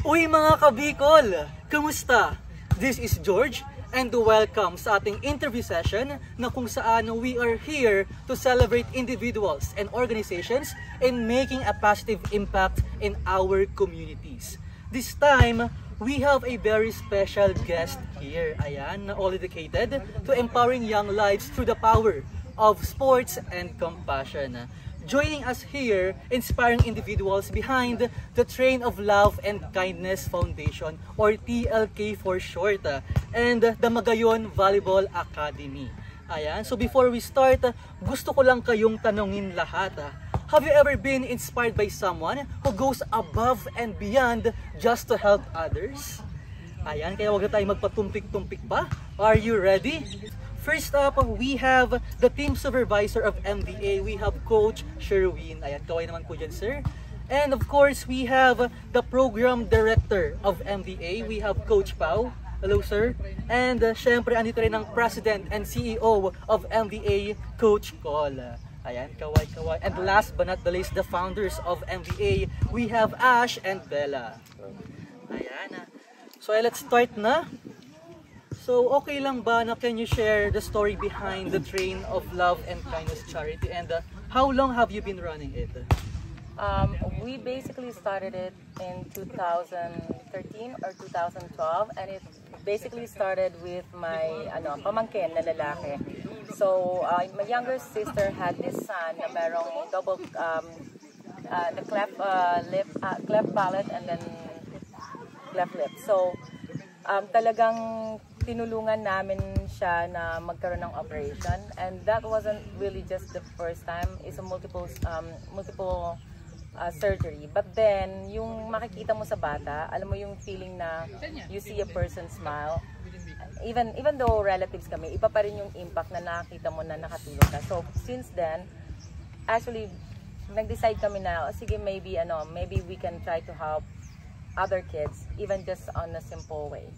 Uy mga kabikol! Kamusta? This is George and welcome sa ating interview session na kung saan we are here to celebrate individuals and organizations in making a positive impact in our communities. This time, we have a very special guest here, ayan, na all dedicated to empowering young lives through the power of sports and compassion. Joining us here, inspiring individuals behind the Train of Love and Kindness Foundation, or TLK for short, and the Magayon Volleyball Academy. Ayan, so before we start, gusto ko lang kayong tanongin lahat. Have you ever been inspired by someone who goes above and beyond just to help others? Ayan, kaya wag na tayo magpatumpik-tumpik pa. Are you ready? First up, we have the team supervisor of MVA. We have Coach Sherwin. Ayan, kaway naman po dyan, sir. And of course, we have the program director of MVA. We have Coach Pau. Hello, sir. And syempre, andito rin ang president and CEO of MVA, Coach Col. Ayan, kaway. And last but not the least, the founders of MVA. We have Ash and Bella. Ayan. So, let's start na. So, okay lang ba na can you share the story behind the Train of Love and Kindness charity, and how long have you been running it? We basically started it in 2013 or 2012, and it basically started with my pamangkin na lalaki. So, my younger sister had this son na merong double the cleft palate and then cleft lip. So, talagang tinulungan namin siya na magkaroon ng operation, and that wasn't really just the first time. It's a multiple surgery. But then yung makikita mo sa bata, alam mo yung feeling na you see a person smile, even though relatives kami, iba pa rin yung impact na nakita mo na nakatulong ka. So since then, actually nag-decide kami na sige, maybe we can try to help other kids, even just on a simple way.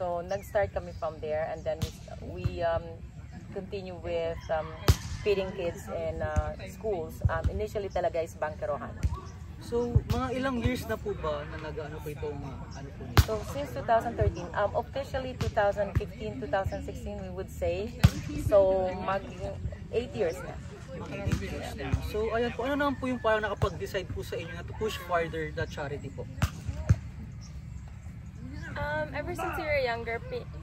So nag-start kami from there, and then we continue with feeding kids in schools. Initially talaga is Bangkerohan. So mga ilang years na po ba na nag-ano po itong ano po nito? So since 2013, officially 2015, 2016 we would say. So mag 8 years na. So ayan po, ano naman po yung parang nakapag-decide po sa inyo na to push further the charity po? Ever since we were younger,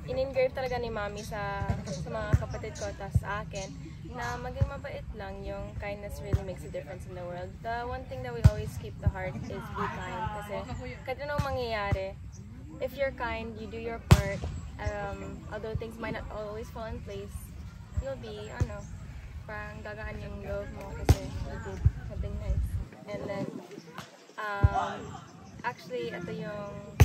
in-engrave talaga ni Mami sa mga kapatid ko, tas sa akin, na maging mabait lang. Yung kindness really makes a difference in the world. The one thing that we always keep to heart is be kind. Kasi kahit anong mangyayari, if you're kind, you do your part. Although things might not always fall in place, you'll be, parang gagaan yung love mo kasi you did something nice. And then, actually, ito yung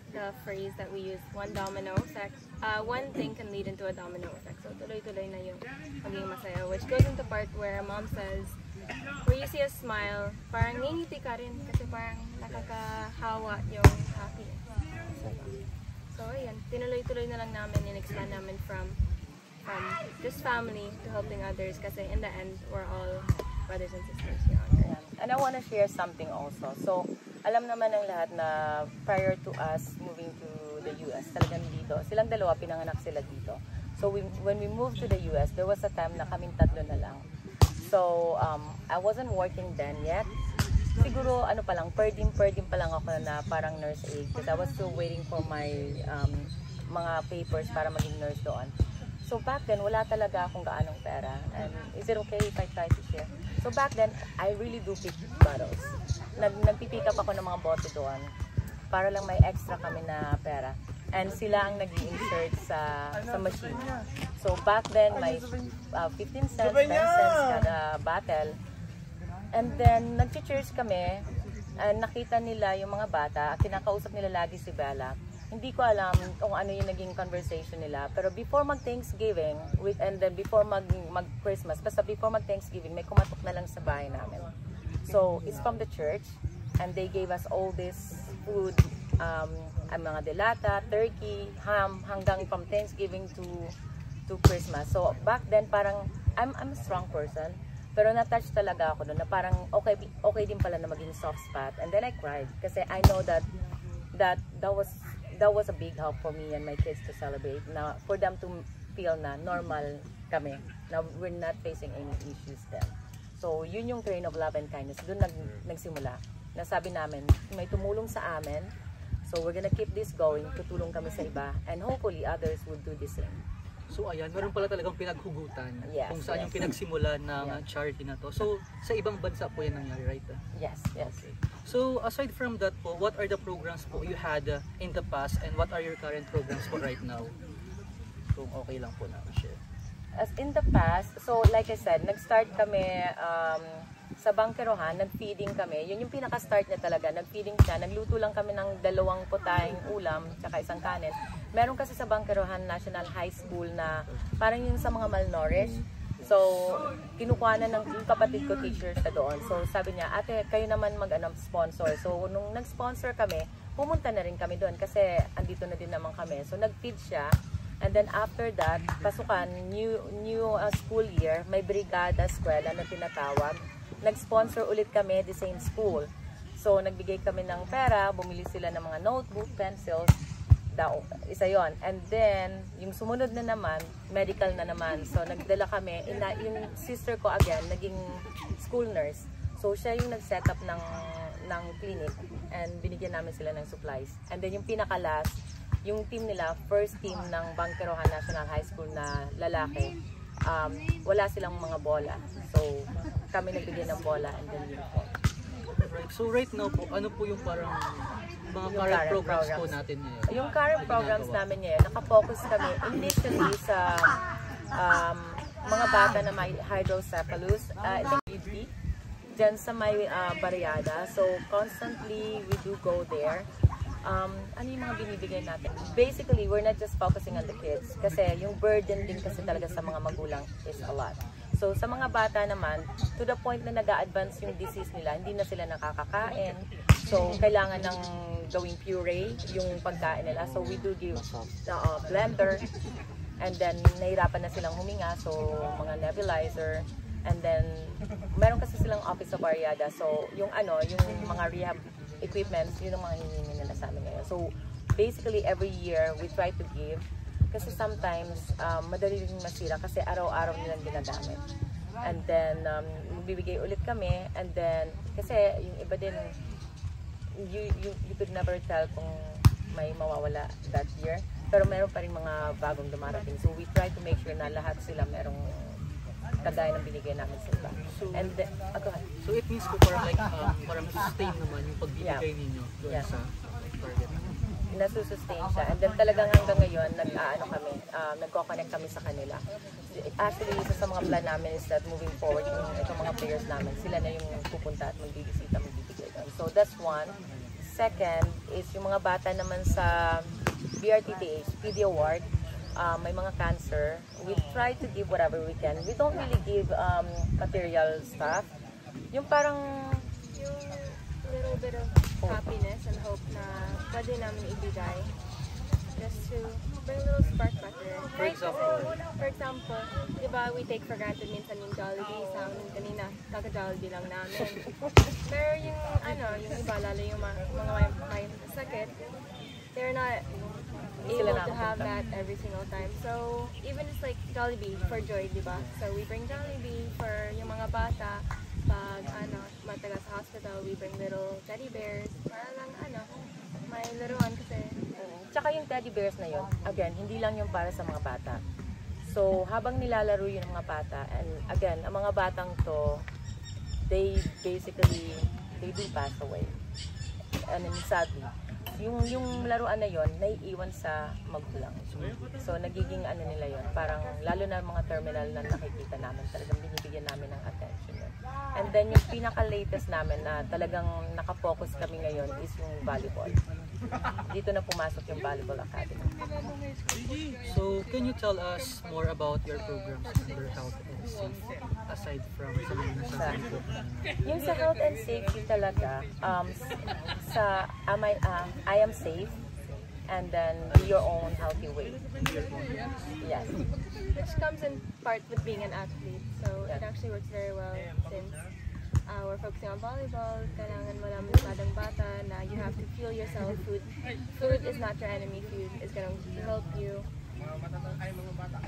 the phrase that we use, one domino effect. One thing can lead into a domino effect. So tuloy-tuloy na yung maging masaya, which goes into part where mom says, where you see a smile, parang ngingiti ka rin kasi parang nakakahawa yung happy. So ayan, tinuloy-tuloy na lang namin, in-expand namin from just family to helping others kasi in the end, we're all brothers and sisters. And I want to share something also. So, alam naman ng lahat na prior to us moving to the US, talagang dito, silang dalawa, pinanganak sila dito. So, when we moved to the US, there was a time na kaming tatlo na lang. So, I wasn't working then yet. Siguro, per diem pa lang ako na parang nurse aide because I was still waiting for my mga papers para maging nurse doon. So back then, wala talaga akong gaanong pera. And is it okay if I try to share? So back then, I really do pick bottles. Nagpipick up ako ng mga bote doon para lang may extra kami na pera. And sila ang nag-i-insert sa machine. So back then, may 15 cents, 10 cents kada bottle. And then, nag-cheers kami. And nakita nila yung mga bata. Kinakausap nila lagi si Bella. Hindi ko alam kung ano yung naging conversation nila. Pero before mag-Thanksgiving, and then before mag-Christmas, basta before mag-Thanksgiving, may kumatok na lang sa bahay namin. So, it's from the church, and they gave us all this food, mga delata, turkey, ham, hanggang from Thanksgiving to Christmas. So, back then, parang, I'm a strong person, Pero na-touch talaga ako doon na parang okay din pala na maging soft spot. And then I cried kasi I know that was a big help for me and my kids to celebrate, na for them to feel na normal kami, na we're not facing any issues then. So yun yung train of love and kindness, doon nagsimula. Nasabi namin, may tumulong sa amin, so we're gonna keep this going, tutulong kami sa iba, and hopefully others would do the same. So ayan, meron pala talagang pinaghugutan kung saan yung yes. pinagsimulan ng charity na to. So sa ibang bansa po yan nangyari, right? Yes. Okay. So aside from that po, what are the programs po you had in the past and what are your current programs po right now? Kung okay lang po na share. As in the past, so like I said, nag-start kami sa Bangkerohan, nag-feeding kami. Yun yung pinaka-start niya talaga, nag-feeding siya. Nagluto lang kami ng 2 putahing ulam, tsaka 1 kanin. Meron kasi sa Bangkerohan National High School na parang yun sa mga malnourished. So, kinukuha na ng yung kapatid ko teachers na doon. So, sabi niya, ate, kayo naman mag-sponsor. So, nung nag-sponsor kami, pumunta na rin kami doon kasi andito na din naman kami. So, nag-feed siya. And then after that, pasukan, new school year, may brigada eskwela na tinatawag. Nag-sponsor ulit kami the same school. So, nagbigay kami ng pera, bumili sila ng mga notebook, pencils, isa yon. And then, yung sumunod na naman, medical na naman. So, nagdala kami, yung sister ko again, naging school nurse. So, siya yung nag-set up ng clinic and binigyan namin sila ng supplies. And then, yung pinaka-last, yung team nila, first team ng Bangkerohan National High School na lalaki, wala silang mga bola. So, kami nagbigay ng bola and then uniform. Right. So right now po, ano po yung parang mga current programs po natin ngayon? Yung current programs namin ngayon, nakafocus kami initially sa mga bata na may hydrocephalus, I think dyan sa may Barriada. So, constantly we do go there. Ano yung mga binibigay natin? Basically, we're not just focusing on the kids kasi yung burden din kasi talaga sa mga magulang is a lot. So, sa mga bata naman, to the point na nag-a-advance yung disease nila, hindi na sila nakakakain. So, kailangan ng gawing puree yung pagkain nila. So, we do give blender and then nahirapan na silang huminga. So, mga nebulizer. And then, meron kasi silang office sa Barriada. So, yung mga rehab equipments, yun ang mga hinihingi nila sa amin ngayon. So, basically, every year, we try to give. Kasi sometimes, madali rin masira kasi araw-araw nilang ginagamit. And then, magbibigay ulit kami. And then, kasi yung iba din, you could never tell kung may mawawala that year. Pero meron pa rin mga bagong dumarating. So, we try to make sure na lahat sila merong kagaya ng binigay namin sa iba. So, and then, go ahead. So it means po parang like, parang sustain naman yung pagbibigay ninyo doon sa target. Nasusustain siya. And then talagang hanggang ngayon, nagko-connect kami sa kanila. Actually, isa sa mga plan namin is that moving forward, itong mga players namin, sila na yung pupunta at magbibisita, magbibigay doon. So that's one. Second is yung mga bata naman sa BRTTH, PD Award, may mga cancer. We try to give whatever we can. We don't really give material stuff. Yung parang Yung little bit of happiness and hope na pwede namin ibigay just to bring a little spark back there. For example, di ba we take for granted minsan yung Jollibee, sa amin kanina, kaka-Jollibee lang namin. Pero yung yung iba, lalo yung mga may sakit, they're not able to have that every single time. So, even it's like Jollibee for joy, di ba? So, we bring Jollibee for yung mga bata. Pag, mataga sa hospital, we bring little teddy bears. Para lang, may laruan kasi. Tsaka yung teddy bears na yun, again, hindi lang yung para sa mga bata. So, habang nilalaro yun ng mga bata, and again, ang mga batang to, they do pass away. And sadly, yung laruan na yon naiiwan sa magulang. So nagiging nila yon, parang lalo na mga terminal na nakikita namin, talagang binibigyan namin ng attention yun. And then yung pinaka-latest namin na talagang nakafocus kami ngayon is yung volleyball. Dito na pumasok yung Volleyball Academy. So can you tell us more about your programs under health and safety aside from sa mga nasasabi po? Yung sa health and safety talaga, sa I am safe, and then be your own healthy way. Yes. Which comes in part with being an athlete. So it actually works very well since we're focusing on volleyball. Kailangan mo naman masyadong bata na you have to fuel yourself. Food is not your enemy. Food is going to help you.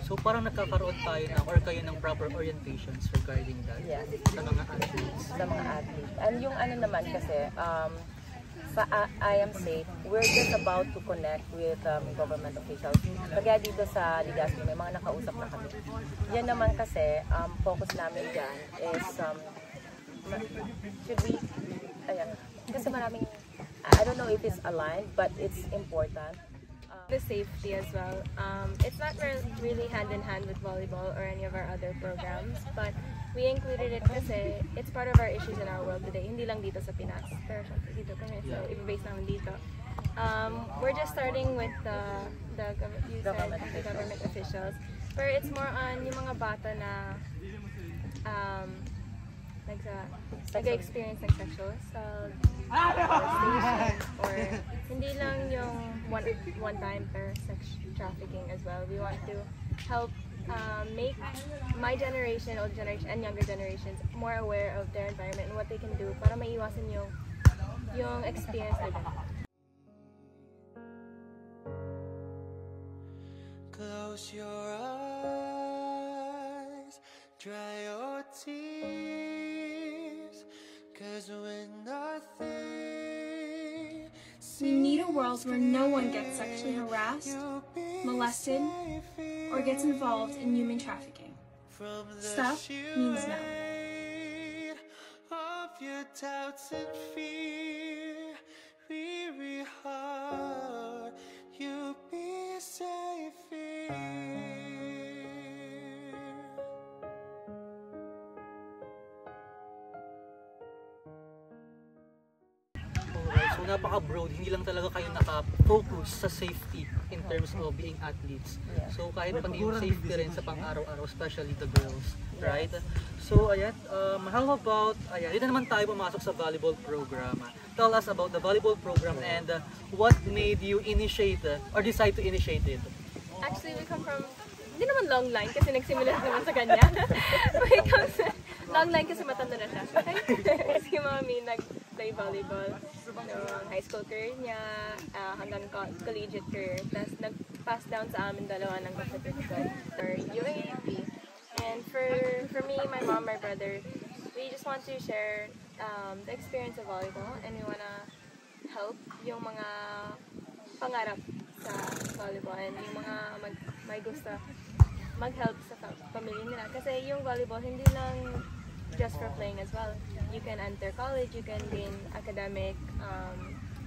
So parang nagkakaroon tayo ng or kayo ng proper orientations regarding that sa mga athletes. Sa mga athletes. And yung ano naman kasi, sa I Am Safe, we're just about to connect with government officials. Kaya dito sa Legazpi, may mga nakausap na kami. Yan naman kasi, focus namin dyan is, should we, kasi maraming, I don't know if it's aligned, but it's important. The safety as well. It's not really hand in hand with volleyball or any of our other programs, but we included it kasi it's part of our issues in our world today. Hindi lang dito sa Pinas, pero syempre dito kami, so i-base namin dito. We're just starting with the government officials, but it's more on yung mga bata na nag-experience ng sexual assault, or hindi lang yung one time per sex trafficking as well. We want to help make my generation, old generation, and younger generations more aware of their environment and what they can do para maiwasan yung experience nila. Close your eyes, dry your tears, 'cause when nothing. We need a world where no one gets sexually harassed, molested, or gets involved in human trafficking. Stop means no. Of your doubts and fear, weary heart, you'll be safe here. So napaka-broad, hindi lang talaga kayo naka-focus sa safety in terms of being athletes. So kahit pati yung safety rin sa pang-araw-araw, especially the girls, right? So ayan, how about, dito naman tayo pumasok sa volleyball program. Tell us about the volleyball program and what made you initiate or decide to initiate it? Actually, we come from, hindi naman long line kasi nagsimula naman sa kanya. We come sa long line kasi matanda na siya. Si Mami nag-play volleyball. So, high school career niya hanggang collegiate career. Tapos nag-pass down sa amin dalawa ng competition for UAAP. And for me, my mom, my brother, we just want to share the experience of volleyball, and we wanna help yung mga pangarap sa volleyball and yung mga may gusto mag-help sa pamilya nila. Kasi yung volleyball, hindi lang just for playing as well. You can enter college, you can gain academic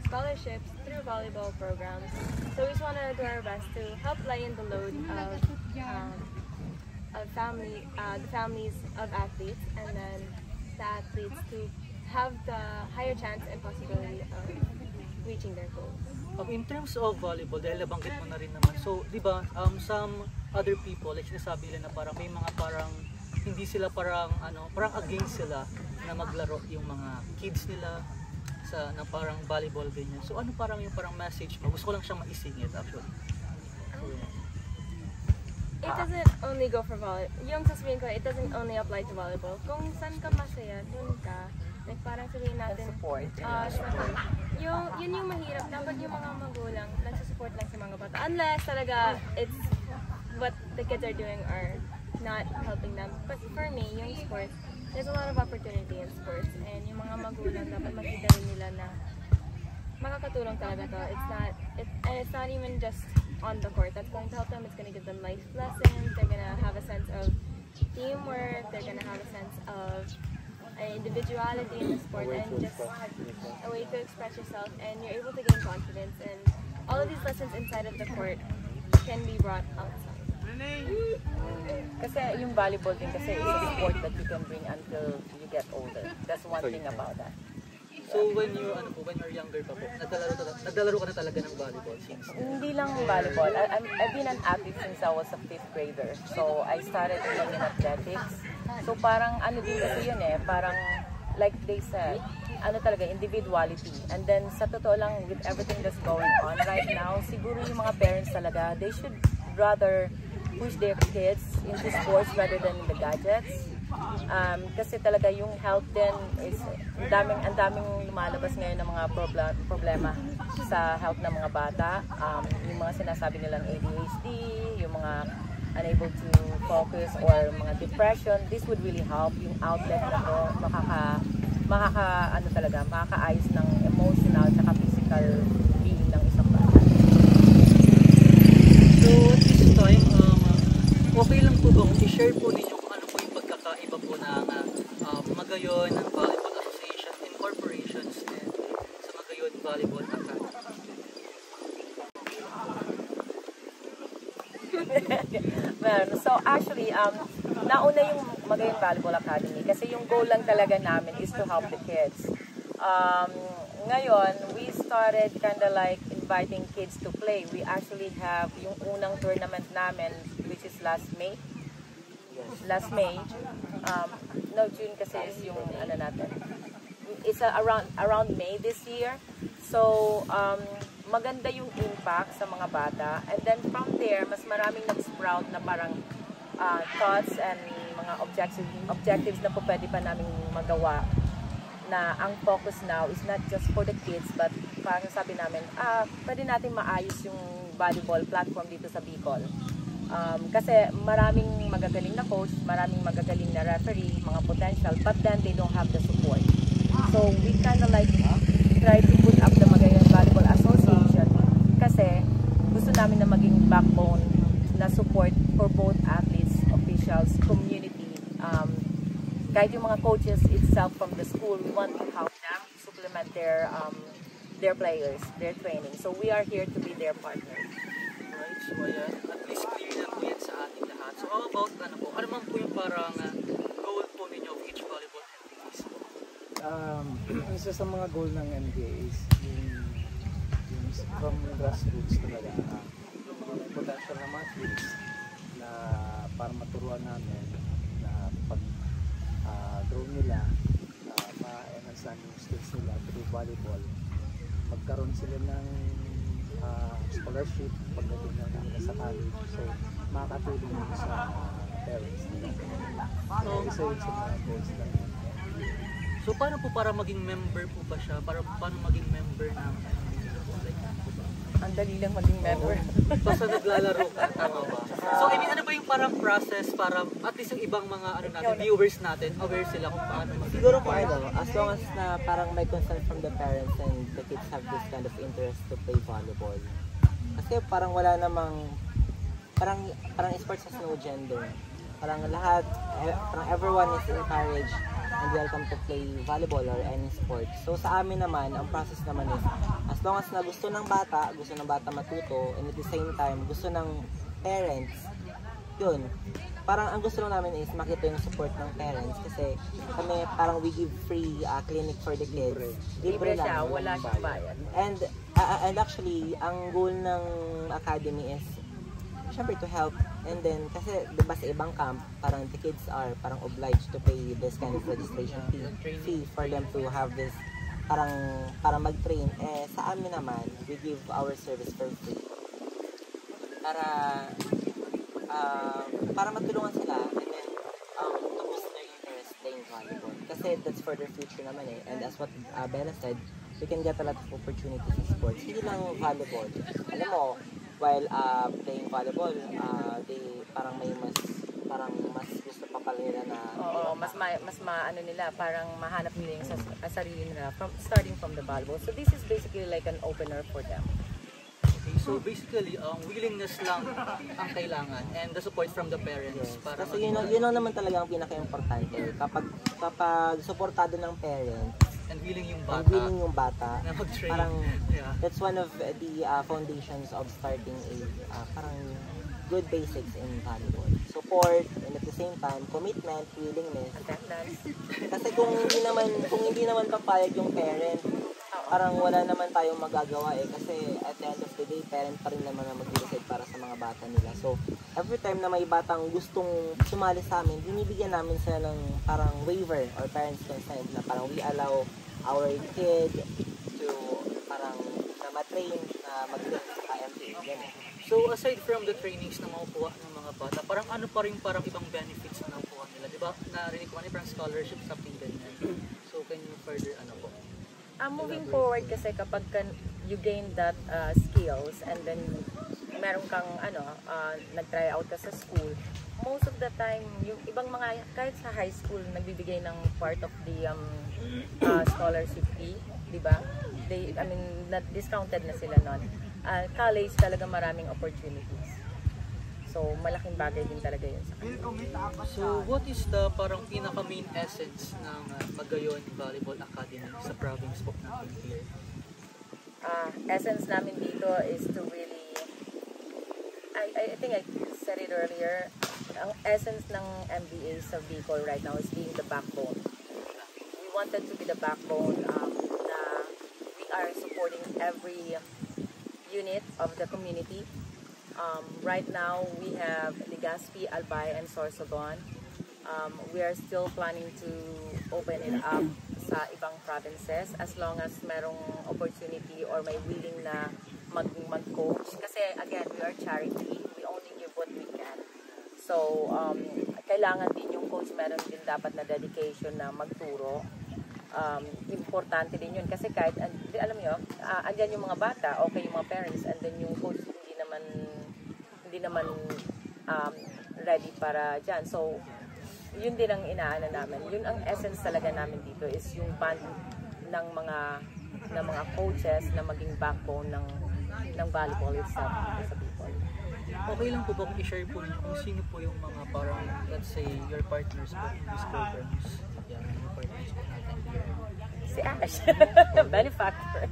scholarships through volleyball programs. So we just want to do our best to help lighten the load of the families of athletes, and then the athletes to have the higher chance and possibility of reaching their goals. In terms of volleyball, dahil nabanggit mo na rin naman, so di ba some other people, like sinasabi nila na parang may mga parang hindi sila parang against sila na maglaro yung mga kids nila na parang volleyball ganyan. So ano parang yung parang message mo? Gusto ko lang siyang maisingit actually. It doesn't only go for volleyball. Yung sasabihin ko, it doesn't only apply to volleyball. Kung saan ka masaya, dun ka. Like parang sabihin natin, support. yun yung mahirap. Dapat yung mga magulang nagsusupport lang sa mga bata. Unless talaga it's what the kids are doing are not helping them. But for me, yung sports, there's a lot of opportunity in sports. And yung mga magulang dapat makita rin nila na makakatulong talaga to. It's not even just on the court that's going to help them. It's going to give them life lessons. They're going to have a sense of teamwork. They're going to have a sense of individuality in the sport, and just a way to express yourself, and you're able to gain confidence, and all of these lessons inside of the court can be brought outside. Kasi yung volleyball din kasi is a sport that you can bring until you get older. That's one thing about that. So when you're younger pa po, naglalaro ka na talaga ng volleyball since? Hindi lang volleyball. I've been an athlete since I was a 5th grader. So I started playing in athletics. So parang ano din kasi yun parang like they said, ano talaga, individuality. And then, sa totoo lang, with everything that's going on right now, siguro yung mga parents talaga, they should rather push their kids into sports rather than in the gadgets. Kasi talaga yung health din is, ang daming lumalabas ngayon ng mga problema sa health ng mga bata. Yung mga sinasabi nilang ADHD, yung mga unable to focus or mga depression, this would really help. Yung outlet na to, makakaayos ng emotional at physical being ng isang bata. So at this time, okay lang po ba kung i-share po ninyo kung ano po yung pagkakaiba po ng Magayon Volleyball Association Incorporations and sa Magayon Volleyball Academy? So actually, nauna yung Magayon Volleyball Academy kasi yung goal lang talaga namin is to help the kids. Ngayon, we started kinda like inviting kids to play. We actually have yung unang tournament namin, which is last May. No, June kasi is yung ano natin. It's around May this year. So, maganda yung impact sa mga bata. And then from there, mas maraming nag-sprout na parang thoughts and mga objectives na po pwede pa namin magawa. Na ang focus now is not just for the kids, but parang sabi namin, pwede natin maayos yung volleyball platform dito sa Bicol. Kasi maraming magagaling na coach, maraming magagaling na referee, mga potential, but then they don't have the support. So we kind of like try to put up the Magayon Volleyball Association kasi gusto namin na maging backbone na support for both athletes, officials, community, kahit yung mga coaches itself from the school, we want to help them supplement their players, their training. So we are here to be their partner. Right, so ayan, at least clear na po yan sa ating lahat. So how about ano man po yung parang goal po ninyo of each volleyball entities po? Isa sa mga goal ng NBA is yung from grassroots talaga, yung potential ng mga athletes na para maturuan namin na pag draw nila, ma-enhance namin yung skills nila through volleyball. Magkaroon sila ng scholarship pagdating na nila sa college. So, makakatulong yun sa parents nila. So, isa yun sa mga goals lang. So paano po para maging member po ba siya? Paano maging member ng Ang dali lang maging member. basta naglalaro ka, tama ba? So I mean, ano ba yung parang process para at least yung ibang mga viewers natin aware sila kung paano maging Siguro po as long as na parang may consent from the parents and the kids have this kind of interest to play volleyball. Kasi parang wala namang parang sports has no gender. Parang lahat, parang everyone is encouraged and welcome to play volleyball or any sport. So sa amin naman, ang process naman is as long as na gusto ng bata matuto, and at the same time gusto ng parents, yun. Parang ang gusto lang namin is makita yung support ng parents kasi kami parang we give free clinic for the kids. Libre siya, wala siyang bayad. And actually, ang goal ng academy is syempre to help, and then kasi diba sa ibang camp parang the kids are parang obliged to pay this kind of registration fee for them to have this para mag-train. Sa amin naman we give our service for free para matulungan sila and then to boost their interest playing volleyball kasi that's for their future naman and as what Bella said, we can get a lot of opportunities in sports, hindi lang volleyball. Alam mo, while playing volleyball, they parang mas gusto pa pala nila na mas maano nila, parang mahanap nila yung sarili nila starting from the volleyball. So this is basically like an opener for them. Okay, so basically, willingness lang ang kailangan and the support from the parents. Yes. Para kasi yun lang naman talaga ang pinaka-importante. Kapag supportado ng parents, and willing yung bata na mag-train. Parang that's one of the foundations of starting a parang good basics in volleyball. Support, and at the same time commitment, willingness, Attendance. kasi kung hindi naman papayag yung parent, parang wala naman tayong magagawa kasi at the end of the day, parent pa rin naman ang mag-decide para sa mga bata nila. So, every time na may batang gustong sumali sa amin, binibigyan namin sila ng parang waiver or parents consent na parang we allow our kid to parang na matrain na mag-train sa MPA. So aside from the trainings na makukuha ng mga bata, parang ano pa rin parang ibang benefits na nakukuha nila? Di ba? Narinig ko parang scholarship, something ganyan. So can you further po? Moving forward kasi kapag you gain that skills and then meron kang nag-try out ka sa school, most of the time, yung ibang mga, kahit sa high school, nagbibigay ng part of the scholarship fee, di ba? Discounted na sila nun. College talaga maraming opportunities. So, malaking bagay din talaga yun sa kanila. So, what is the parang pinaka-main essence ng Pagayon Volleyball Academy sa province po natin here? Essence namin dito is to really, I think I said it earlier, ang essence ng MBA sa Bicol right now is being the backbone. We wanted to be the backbone na we are supporting every unit of the community. Right now, we have Legazpi, Albay, and Sorsogon. We are still planning to open it up sa ibang provinces as long as merong opportunity or may willing na mag-coach. Kasi again, we are charity. We only give what we can. So, kailangan din yung coach, meron din dapat na dedication na magturo. Importante din yun kasi kahit, alam nyo, andyan yung mga bata, okay yung mga parents, and then yung coach hindi naman ready para dyan. So, yun din ang inaano namin. Yun ang essence talaga namin dito is yung band ng mga coaches na maging backbone ng volleyball itself sa people. Okay lang po ba kung i-share po niyo kung sino po yung mga parang, let's say, your partners po in these programs? Yan, yung partners po natin here. Si Ash, benefactor.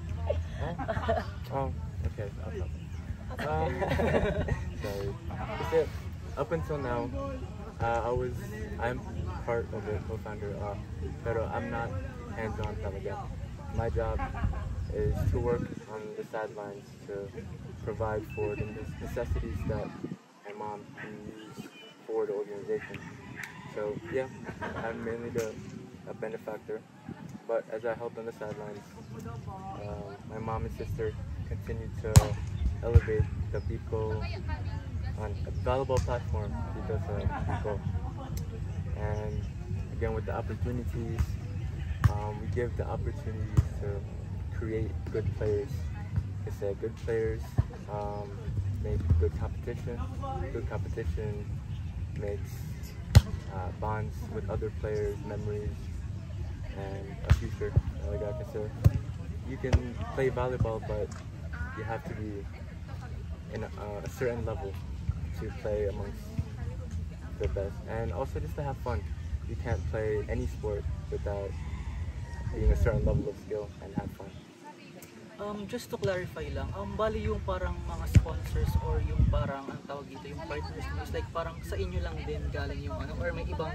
Okay. Sorry. Kasi up until now, I'm part of it, co-founder, pero I'm not hands-on talaga. My job is to work on the sidelines to provide for the necessities that my mom can use for the organization. So yeah, I'm mainly a benefactor, but as I help on the sidelines, my mom and sister continue to elevate the Bicol on a volleyball platform dito sa Bicol. And again, with the opportunities, we give the opportunities to create good players. Kasi good players make good competition. Good competition makes bonds with other players, memories, and a future. Like I said, you can play volleyball, but you have to be in a certain level to play amongst the best, and also just to have fun. You can't play any sport without being a certain level of skill and have fun. Just to clarify lang, bali yung parang mga sponsors or yung parang ang tawag dito, yung partners mo is like parang sa inyo lang din galing yung ano, or may ibang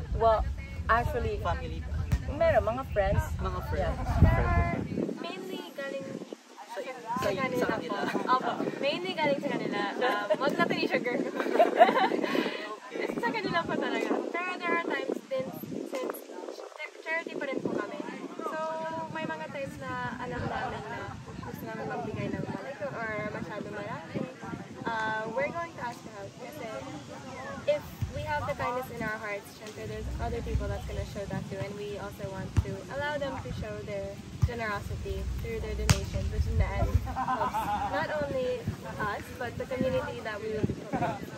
Actually, family? meron mga friends. Mga friends? Yeah. Mainly galing Sa kanila? Opo, mainly galing sa kanila. Wag natin i-sugar. Sa kanila po talaga. Pero there are times din, since charity pa rin po kami. So, may mga times na alam namin na gusto namin magbigay ng malaki or masyado marami. We're going to ask for help. Kasi if we have the kindness in our hearts, syempre there's other people that's going to show that too. And we also want to allow them to show their generosity through their donations, which in the end helps not only us, but the community that we will be providing.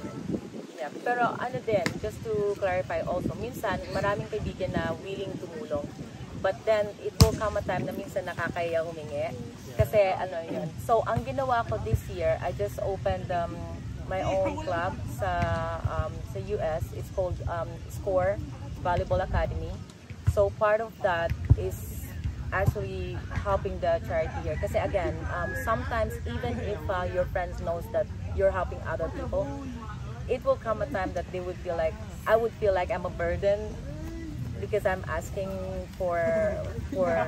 Yeah, pero ano din, just to clarify also, minsan maraming kaibigan na willing tumulong. But then, it will come a time na minsan nakakaya humingi. Kasi ano yun. So, ang ginawa ko this year, I just opened my own club sa US. It's called SCORE Volleyball Academy. So, part of that is actually helping the charity here. Kasi again, sometimes even if your friends knows that you're helping other people, it will come a time that they would feel like, I would feel like I'm a burden because I'm asking for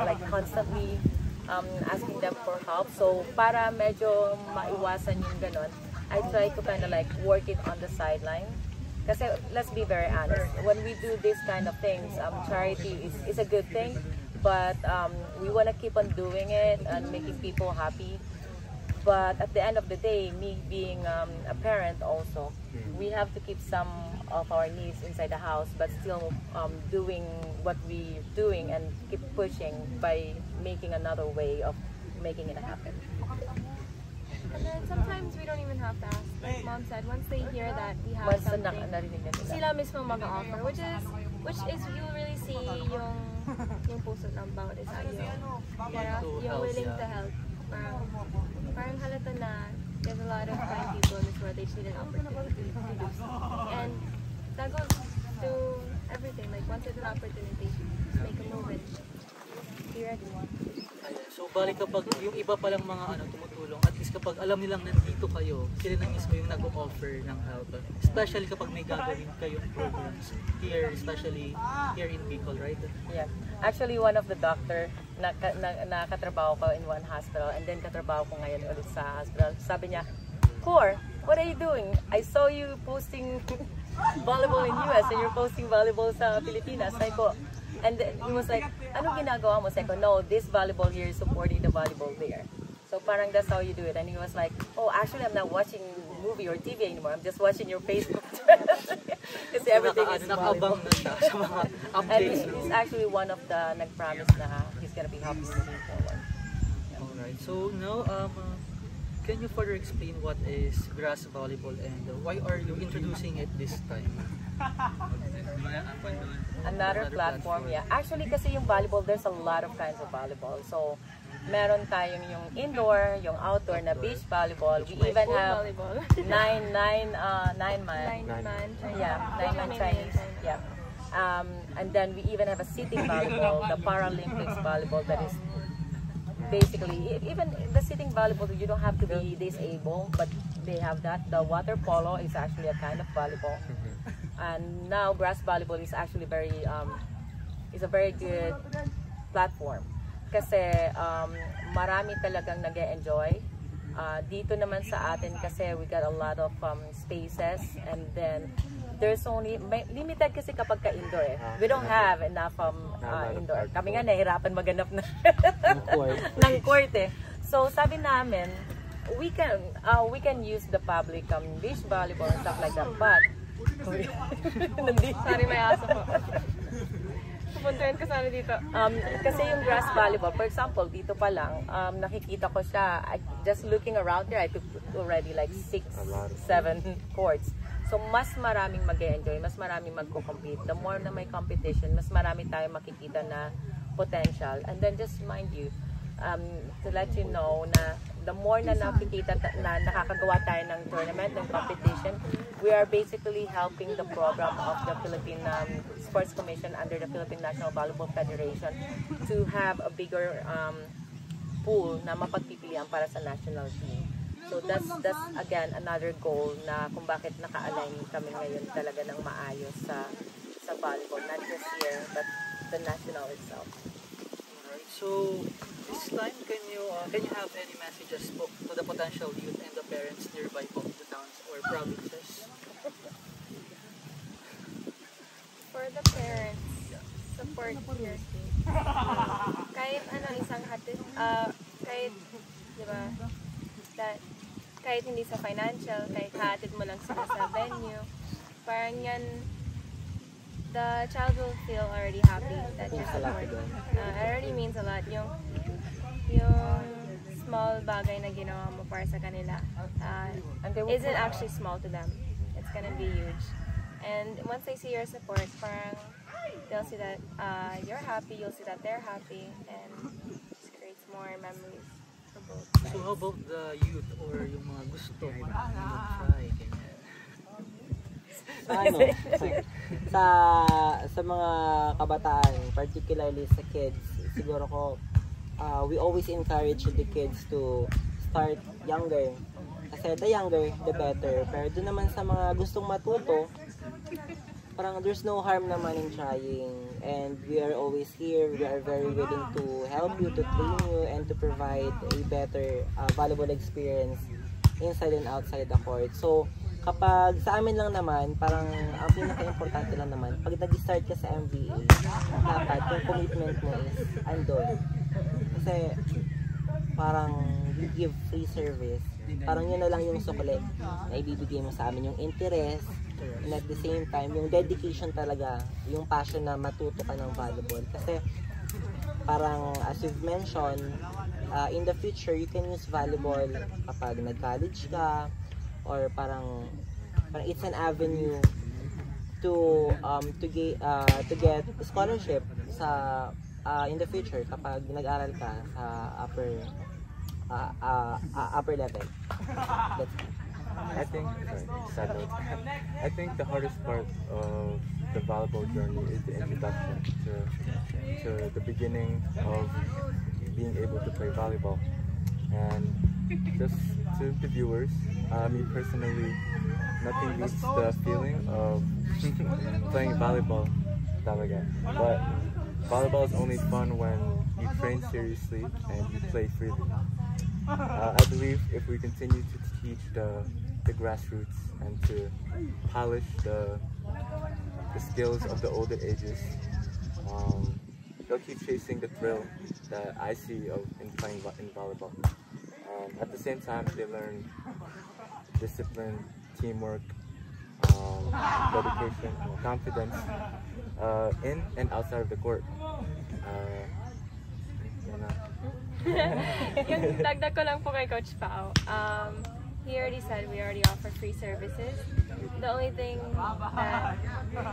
like constantly asking them for help. So para medyo maiwasan yung ganon, I try to kind of like work it on the sideline. Kasi let's be very honest, when we do this kind of things, charity is a good thing, but we want to keep on doing it and making people happy. But at the end of the day, me being a parent also, we have to keep some of our needs inside the house, but still doing what we're doing and keep pushing by making another way of making it happen. And then sometimes we don't even have to ask. Like Mom said, once they hear that we have Once something, narinig na nila. sila mismo mag-offer, which is you'll really see yung puso ng bawat isa, yung willing to help. Parang halata na there's a lot of kind people in this world, they just need an opportunity to do something. And that goes to everything. Like once there's an opportunity, just make a move and be ready. So balik kapag yung iba palang mga tumutulong, at least kapag alam nilang nandito kayo, sila na mismo yung nag-offer ng help. Especially kapag may gagawin kayong programs here, especially here in Bicol, right? Yeah. Actually, one of the doctor, nakatrabaho ko in one hospital, and then katrabaho ko ngayon ulit sa hospital. Sabi niya, Cor, what are you doing? I saw you posting volleyball in US and you're posting volleyball sa Pilipinas. Sabi ko, and then he was like, ano ginagawa mo? Sabi ko, no, this volleyball here is supporting the volleyball there. So parang that's how you do it. And he was like, oh, actually I'm not watching movie or TV anymore. I'm just watching your Facebook. Kasi everything is volleyball. And he's actually one of the nag-promise na he's gonna be helping moving forward. Alright, so now, can you further explain what is grass volleyball and why are you introducing it this time? Another platform, yeah. Actually, kasi yung volleyball, there's a lot of kinds of volleyball. So, meron tayong yung indoor, yung outdoor na beach volleyball. We even have nine-man Chinese. Yeah. And then we even have a sitting volleyball, the Paralympics volleyball that is basically, even the sitting volleyball, you don't have to be disabled, but they have that. The water polo is actually a kind of volleyball. And now grass volleyball is actually is a very good platform. Kasi marami talagang nag-e-enjoy. Dito naman sa atin kasi we got a lot of spaces, and then there's only limited kasi kapag ka-indoor eh. We don't have enough indoor. Kami nga nahihirapan maganap na ng court eh. So sabi namin, we can use the public beach volleyball and stuff like that, but sorry, may aso po. Pupuntahin ko sana dito. Kasi yung grass volleyball, for example, dito pa lang, nakikita ko siya, just looking around here, I took already like 6, 7 courts. So, mas maraming mag-enjoy, mas maraming magko-compete. The more na may competition, mas marami tayong makikita na potential. And then just mind you, to let you know na the more na nakikita na nakakagawa tayo ng tournament, ng competition, we are basically helping the program of the Philippine Sports Commission under the Philippine National Volleyball Federation to have a bigger pool na mapagpipilian para sa national team. So that's again another goal na kung bakit naka-align kami ngayon talaga ng maayos sa volleyball, not just here but the national itself. Alright, so this time can you have any messages to the potential youth and the parents nearby of the towns or provinces? For the parents, support your kids. Kahit isang hatid, kahit, di ba, kahit hindi sa financial, kahit hatid mo lang sila sa venue, parang yan, the child will feel already happy that you're supporting. It already means a lot. Yung small bagay na ginawa mo para sa kanila isn't actually small to them. It's gonna be huge. And once they see your support, parang they'll see that you're happy, you'll see that they're happy, and it creates more memories for both. So how about the youth or yung mga gusto mag-try? Sa mga kabataan, particularly sa kids, siguro ko we always encourage the kids to start younger. Kasi the younger, the better. Pero doon naman sa mga gustong matuto, parang there's no harm naman in trying, and we are always here. We are very willing to help you, to train you, and to provide a better valuable experience inside and outside the court. So kapag sa amin lang naman, parang ang pinaka-importante lang naman, pag nag-start ka sa MVA, dapat yung commitment mo is andun. Kasi parang we give free service. Parang yun na lang yung sukli na ibibigay mo sa amin, yung interest, and at the same time, yung dedication talaga, yung passion na matuto ka ng volleyball. Kasi parang as you've mentioned, in the future, you can use volleyball kapag nag-college ka, or parang it's an avenue to get scholarship sa in the future kapag nag-aral ka sa upper level. I think the hardest part of the volleyball journey is the introduction to the beginning of being able to play volleyball. And just to the viewers, me personally, nothing beats the feeling of playing volleyball talaga. But volleyball is only fun when you train seriously and you play freely. I believe if we continue to teach the grassroots and to polish the skills of the older ages, they'll keep chasing the thrill that I see in playing in volleyball. At the same time, they learn discipline, teamwork, dedication, confidence in and outside of the court. Yung dagdag ko lang po kay Coach Pao, he already said we already offer free services. The only thing that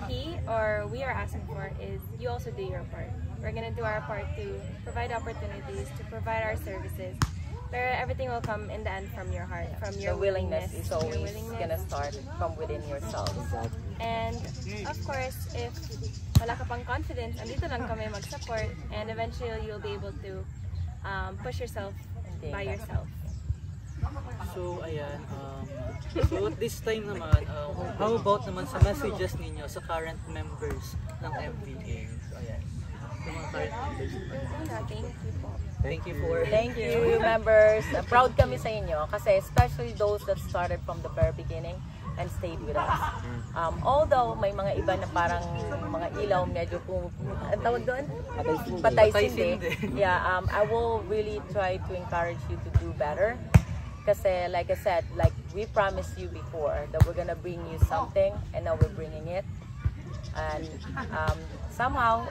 he or we are asking for is you also do your part. We're gonna do our part to provide opportunities, to provide our services. But everything will come in the end from your heart, from your willingness is always gonna start from within yourself. And of course, if wala ka pang confidence, andito lang kami mag-support, and eventually you'll be able to push yourself by yourself. So ayan, so at this time naman, how about naman sa messages ninyo sa current members ng MVA? So ayan, sa mga current members. Thank you po. Thank you, members. Proud kami sa inyo kasi especially those that started from the very beginning and stayed with us. Although may mga iba na parang mga ilaw medyo ang tawag doon? Patay sindi. Yeah, I will really try to encourage you to do better. Kasi like I said, like we promised you before that we're gonna bring you something, and now we're bringing it. And somehow,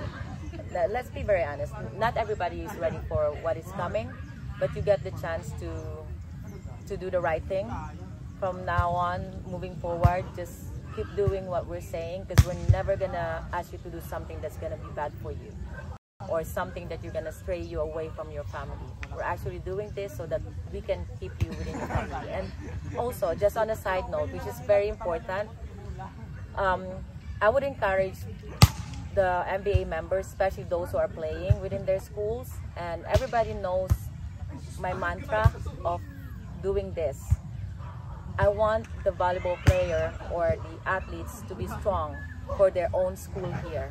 let's be very honest, not everybody is ready for what is coming, but you get the chance to do the right thing. From now on, moving forward, just keep doing what we're saying, because we're never gonna ask you to do something that's gonna be bad for you, or something that you're gonna stray you away from your family. We're actually doing this so that we can keep you within your family. And also, just on a side note, which is very important, I would encourage the MBA members, especially those who are playing within their schools, and everybody knows my mantra of doing this. I want the volleyball player or the athletes to be strong for their own school here.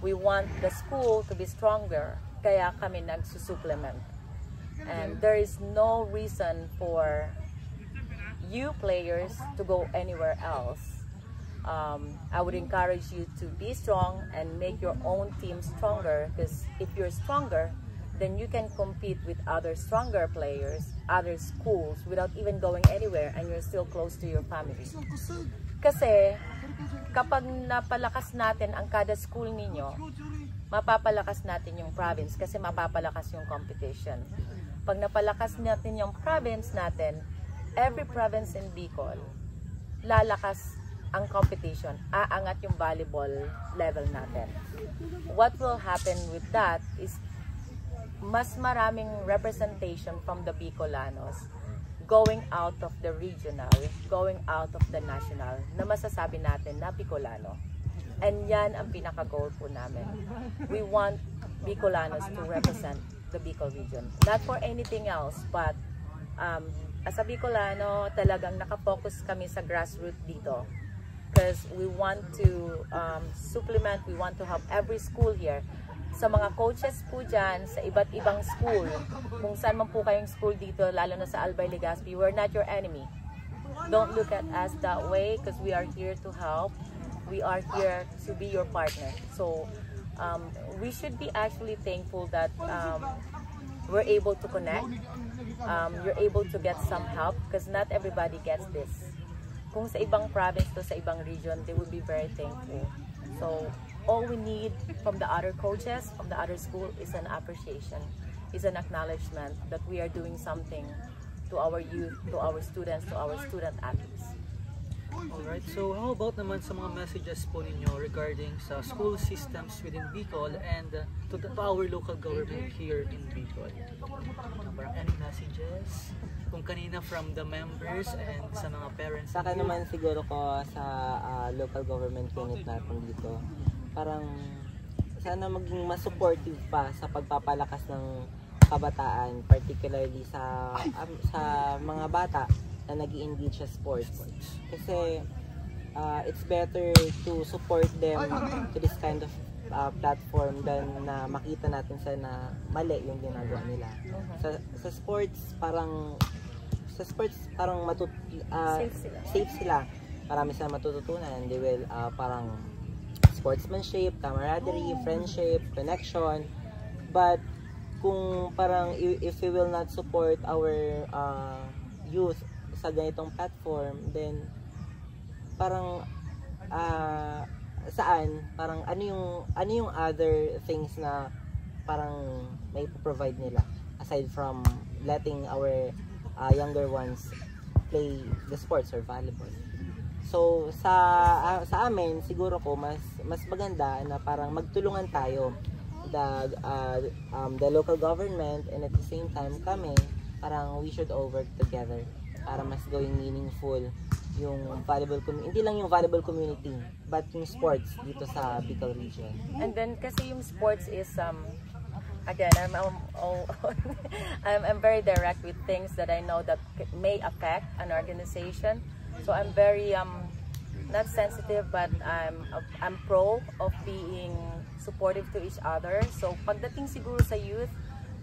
We want the school to be stronger, kaya kami nagsusupplement. And there is no reason for you players to go anywhere else. I would encourage you to be strong and make your own team stronger, because if you're stronger, then you can compete with other stronger players, other schools, without even going anywhere, and you're still close to your family. Kasi kapag napalakas natin ang kada school ninyo, mapapalakas natin yung province, kasi mapapalakas yung competition. Pag napalakas natin yung province natin, every province in Bicol, lalakas ang competition, aangat yung volleyball level natin. What will happen with that is mas maraming representation from the Bicolanos going out of the regional, going out of the national, na masasabi natin na Bicolano. And yan ang pinaka-goal po namin. We want Bicolanos to represent the Bicol region. Not for anything else, but as a Bicolano, talagang nakafocus kami sa grassroots dito. because we want to supplement, we want to have every school here. Sa mga coaches po dyan, sa iba't ibang school, kung saan man po kayong school dito, lalo na sa Albay Legazpi, we're not your enemy. Don't look at us that way because we are here to help. We are here to be your partner. So we should be actually thankful that we're able to connect. You're able to get some help because not everybody gets this. Kung sa ibang province to sa ibang region, they will be very thankful. So all we need from the other coaches, from the other school, is an appreciation, is an acknowledgement that we are doing something to our youth, to our students, to our student athletes. Alright, so how about naman sa mga messages po ninyo regarding sa school systems within Bicol and to our local government here in Bicol? Parang any messages? Kung kanina from the members and sa mga parents. Sa akin naman siguro ko sa local government unit natin dito, parang sana maging mas supportive pa sa pagpapalakas ng kabataan, particularly sa mga bata na nag-i-engage sa sports. Kasi it's better to support them to this kind of platform than na makita natin sa na mali yung ginagawa nila. Sa sports parang safe sila. Marami silang matututunan. They will parang sportsmanship, camaraderie, friendship, connection. But kung parang if we will not support our youth sa ganitong platform, then parang ano yung other things na parang may provide nila aside from letting our younger ones play the sports or volleyball. So sa amin siguro ko mas maganda na parang magtulungan tayo, the local government, and at the same time kami, parang we should all work together para mas gawing meaningful yung volleyball community, hindi lang yung volleyball community, but yung sports dito sa Bicol region. And then kasi yung sports is again, I'm very direct with things that I know that may affect an organization. So I'm very not sensitive, but I'm pro of being supportive to each other. So pagdating siguro sa youth,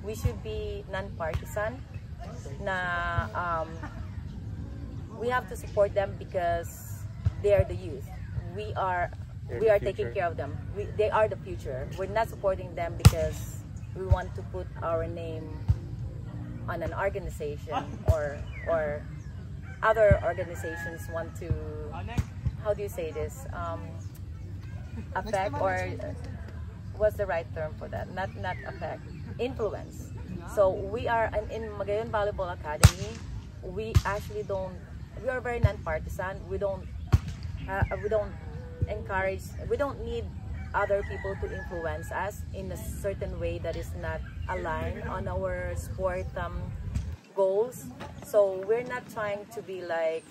we should be non-partisan. Na we have to support them because they are the youth. We are taking care of them. They are the future. We're not supporting them because we want to put our name on an organization or other organizations want to, how do you say this, affect, or what's the right term for that? Not affect, influence. So we are in Magayon Volleyball Academy. We actually don't. We are very non-partisan. We don't encourage. We don't need other people to influence us in a certain way that is not aligned on our sport goals. So we're not trying to be like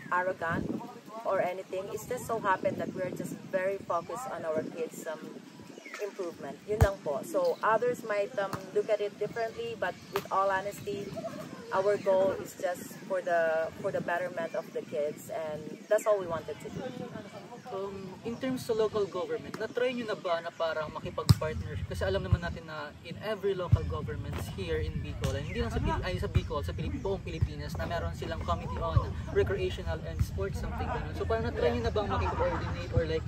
arrogant or anything. It's just so happened that we're just very focused on our kids' improvement. Yun lang po. So others might look at it differently, but with all honesty, our goal is just for the betterment of the kids, and that's all we wanted to do. In terms sa local government, na-try nyo na ba na parang makipag-partner? Kasi alam naman natin na in every local governments here in Bicol, and hindi lang sa Bicol, sa buong Pilipinas, na meron silang committee on recreational and sports, something ganun. So parang na-try nyo na bang makipag-coordinate or like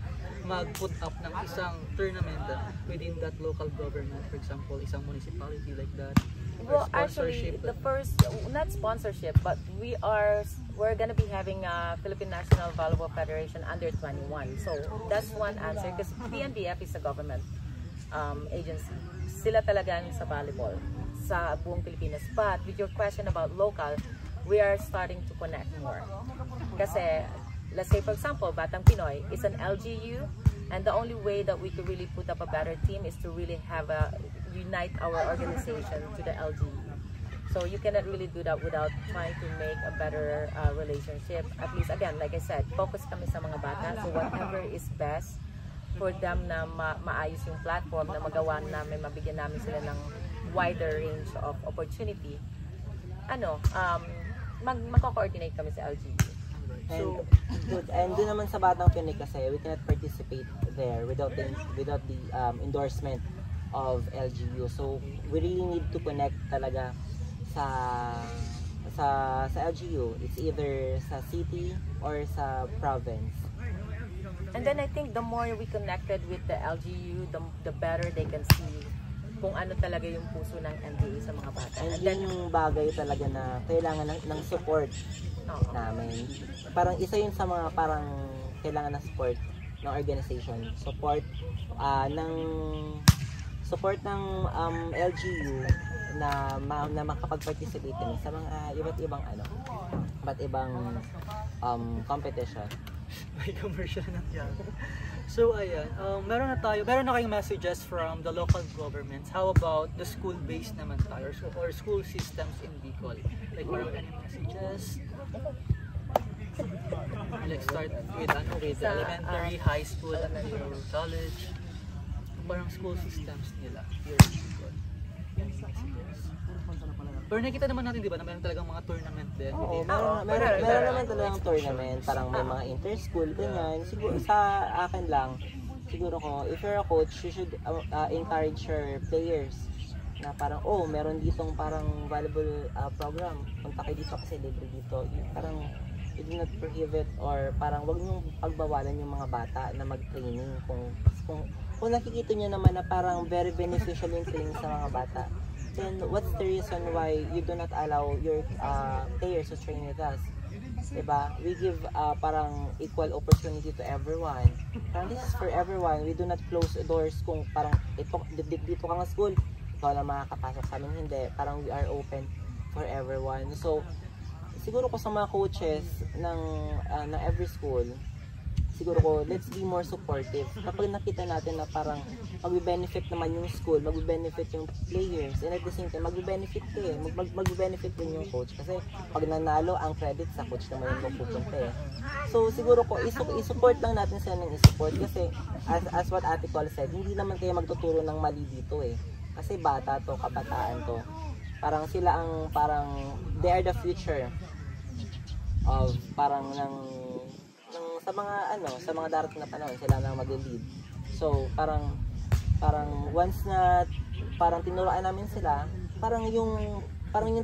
mag-put up ng isang tournament within that local government, for example, isang municipality like that? Well, actually, the first, not sponsorship, but we're gonna be having a Philippine National Volleyball Federation under 21. So that's one answer, because PNBF is a government agency. Sila talagang sa volleyball sa buong Pilipinas. But with your question about local, we are starting to connect more. Kasi, let's say for example, Batang Pinoy is an LGU, and the only way that we could really put up a better team is to really have unite our organization to the LGU. So you cannot really do that without trying to make a better relationship. At least again, like I said, focus kami sa mga bata. So whatever is best for them na maayos yung platform, na magawa namin, mabigyan namin sila ng wider range of opportunity, mag-coordinate kami sa LGU. And doon naman sa Batang Pinoy kasi, we cannot participate there without the endorsement of LGU. So, we really need to connect talaga sa LGU. It's either sa city or sa province. And then I think the more we connected with the LGU, the better they can see kung ano talaga yung puso ng MBA sa mga bata. And yun yung bagay talaga na kailangan ng support namin. Parang isa yun sa mga parang kailangan ng support ng organization. Support ng LGU na makapag-participate din sa mga iba't ibang competition. May commercial na yan. So ayan, meron na kayong messages from the local governments. How about the school-based naman tayo or school systems in Bicol? Like parang any messages? Let's start with elementary, high school, college. Parang school systems nila here in Bicol. Any messages? Pero nakita naman natin, di ba, na meron talagang mga tournament din. Oo, meron naman talagang tournament. Parang may mga inter-school, ganyan. Siguro sa akin lang, siguro ko, if you're a coach, you should encourage your players na parang, meron ditong parang valuable program. Punta kayo dito kasi libre dito. Parang, you do not prohibit or parang wag niyong pagbawalan yung mga bata na mag-training. Kung nakikita niyo naman na parang very beneficial yung training sa mga bata, then what's the reason why you do not allow your players to train with us? Diba? We give parang equal opportunity to everyone. Parang this is for everyone. We do not close doors kung parang dito ka ng school, ikaw lang makakapasok sa amin. Hindi. Parang we are open for everyone. So, siguro ko sa mga coaches ng every school, siguro ko, let's be more supportive. Kapag nakita natin na parang mag-benefit naman yung school, mag-benefit yung players, and at the same time, mag-benefit ka eh. Mag-benefit din yung coach. Kasi pag nanalo, ang credit sa coach naman yung mapupunta eh. So siguro ko, isupport lang natin sila ng isupport. Kasi as what Ate Col said, hindi naman kayo magtuturo ng mali dito eh. Kasi bata to, kabataan to. Parang sila ang they are the future of parang sa mga darating na panahon, sila na mag-lead. So, parang once na parang tinuruan namin sila, parang yung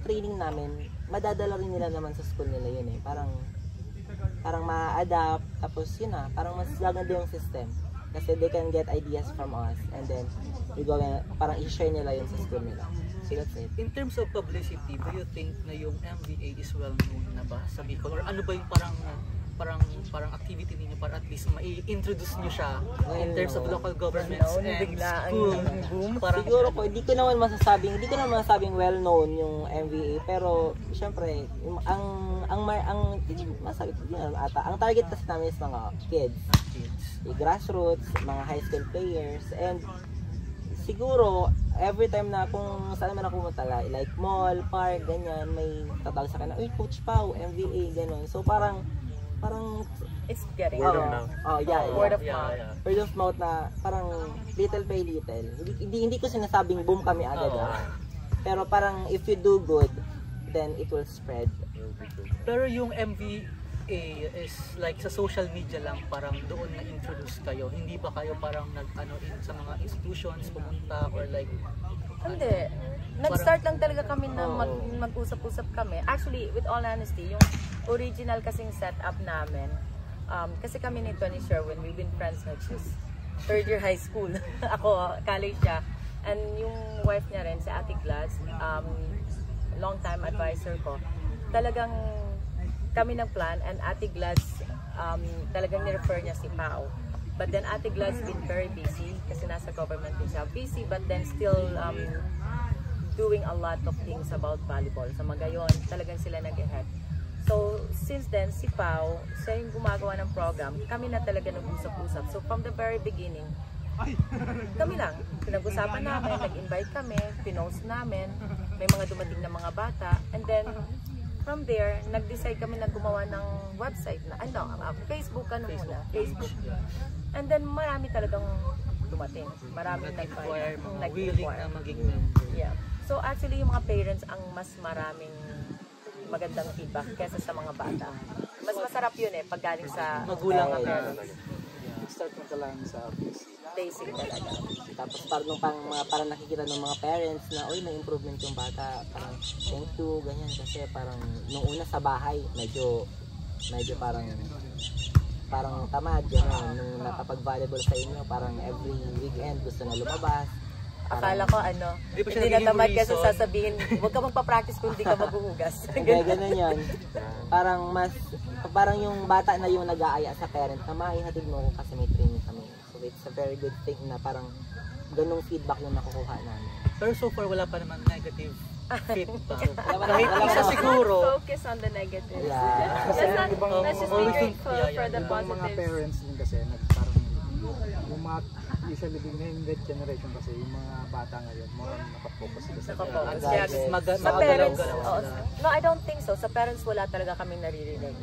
training namin, madadala rin nila naman sa school nila yun eh. Parang ma-adapt, tapos yun na, parang mas gaganda yung system. Kasi they can get ideas from us, and then we go and parang i-share nila yun sa school nila. So that's it. In terms of publicity, do you think na yung MBA is well known na ba sa Bicol? Or ano ba yung parang activity ninyo para at least ma-introduce nyo siya in terms of local governments and school? Siguro ko, hindi ko naman masasabing well known yung MBA, pero syempre ang target kasi namin is mga kids, grassroots, mga high school players, and siguro every time na kung saan man ako pumunta, like mall, park, ganyan, may tatawag sa akin na, uy, Coach Pao, MBA, gano'n. So parang it's getting word of mouth. Word of mouth. Word of mouth na parang little by little. Hindi ko sinasabing boom kami agad. Pero parang if you do good, then it will spread. Pero yung MBA is like sa social media lang, parang doon na-introduce kayo. Hindi ba kayo parang sa mga institutions pumunta or like... Hindi. Nag-start lang talaga kami na mag-usap-usap kami. Actually, with all honesty, yung original kasing setup namin, kasi kami ni Tony Sherwin, we've been friends na since third year high school. Ako, college siya. And yung wife niya rin, si Ate Glass, long time advisor ko, talagang kami nag-plan, and Ate Glass, talagang ni-refer niya si Pao. But then Ate Glass been very busy kasi nasa government din siya. Busy but then still doing a lot of things about volleyball. Sa Magayon, talagang sila nag-ahead. So since then, si Pao, siya yung gumagawa ng program. Kami na talaga nag-usap-usap. So from the very beginning, kami lang. Pinag-usapan namin, nag-invite kami, pinost namin, may mga dumating na mga bata. And then from there, nag-decide kami na gumawa ng website na, Facebook, Facebook. And then marami talagang dumating. Maraming nag-inquire, willing na maging member. Yeah. So actually, yung mga parents ang mas maraming magandang feedback kesa sa mga bata. Mas masarap yun pag galing sa Magulang ka. Start mo ka lang sa basic talaga. Tapos parang nakikita ng mga parents na, uy, may improvement yung bata. Parang, thank you, ganyan. Kasi parang, nung una sa bahay, medyo parang tamad, gano'n. Nung nakapag-volleyball sa inyo, parang every weekend gusto na lumabas. Akala ko hindi na tamad kasi sasabihin, huwag ka magpa-practice kung hindi ka maghuhugas. Hindi, ganun yun. Parang yung bata na yung nag-aaya sa parent na maihatid mo kasi may training kami. So it's a very good thing na parang ganung feedback yung nakukuha namin. Pero so far, wala pa naman negative feedback. Kahit isa siguro. Focus on the negative. Yeah. Let's just be grateful for the ibang mga positives. parents din kasi parang yung mga usually yung that generation kasi yung mga bata ngayon more on nakafocus sila sa Sa parents, no, I don't think so. Sa parents wala talaga kaming naririnig.